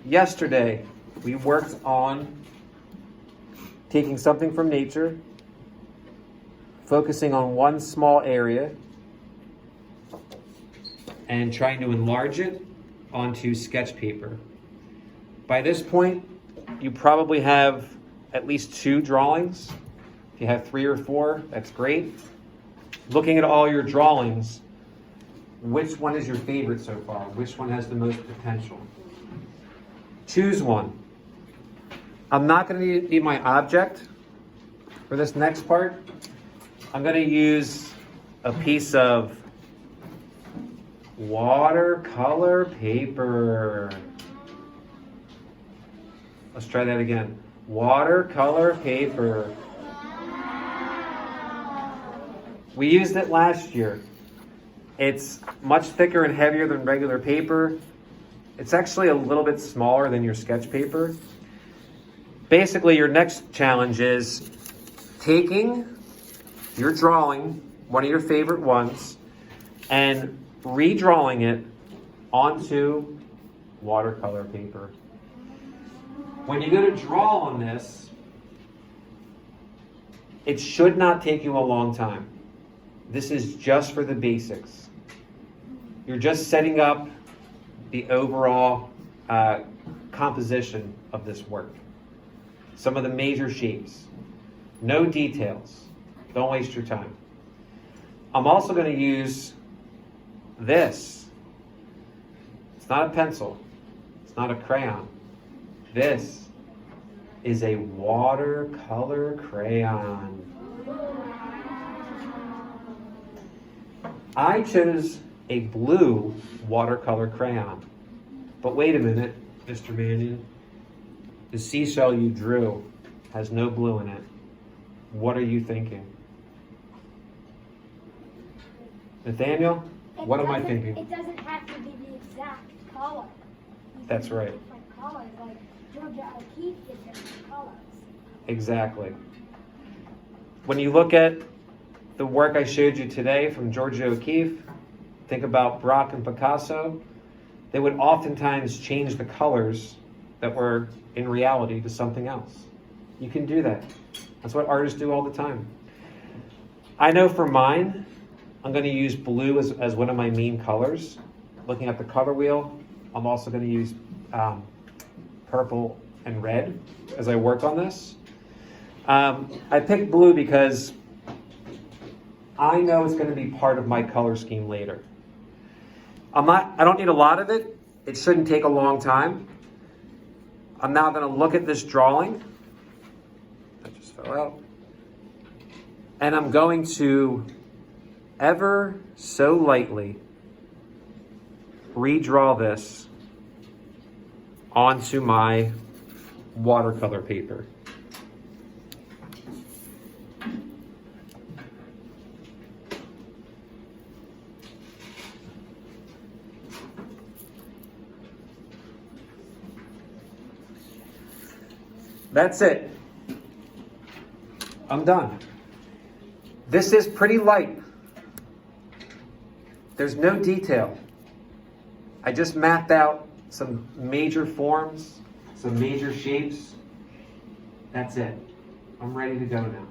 yesterday we worked on taking something from nature, focusing on one small area, and trying to enlarge it onto sketch paper. By this point, you probably have at least 2 drawings. If you have 3 or 4, that's great. Looking at all your drawings, which one is your favorite so far? Which one has the most potential? Choose one. I'm not going to need my object for this next part. I'm going to use a piece of watercolor paper. Let's try that again. Watercolor paper. We used it last year. It's much thicker and heavier than regular paper. It's actually a little bit smaller than your sketch paper. Basically, your next challenge is taking your drawing, one of your favorite ones, and redrawing it onto watercolor paper. When you go to draw on this, it should not take you a long time. This is just for the basics. You're just setting up the overall composition of this work. Some of the major shapes. No details. Don't waste your time. I'm also going to use this. It's not a pencil. It's not a crayon. This is a watercolor crayon. I chose a blue watercolor crayon. But wait a minute, Mr. Mannion. The seashell you drew has no blue in it. What are you thinking? Nathaniel, what am I thinking? It doesn't have to be the exact color. That's right. Different colors, like Georgia O'Keeffe did different colors. Exactly. When you look at the work I showed you today from Georgia O'Keeffe, think about Braque and Picasso, they would oftentimes change the colors that were in reality to something else. You can do that. That's what artists do all the time. I know for mine, I'm going to use blue as one of my main colors. Looking at the color wheel, I'm also going to use purple and red as I work on this. I picked blue because I know it's going to be part of my color scheme later. I don't need a lot of it. It shouldn't take a long time. I'm now going to look at this drawing. That just fell out. And I'm going to ever so lightly redraw this onto my watercolor paper. That's it. I'm done. This is pretty light. There's no detail. I just mapped out some major forms, some major shapes. That's it. I'm ready to go now.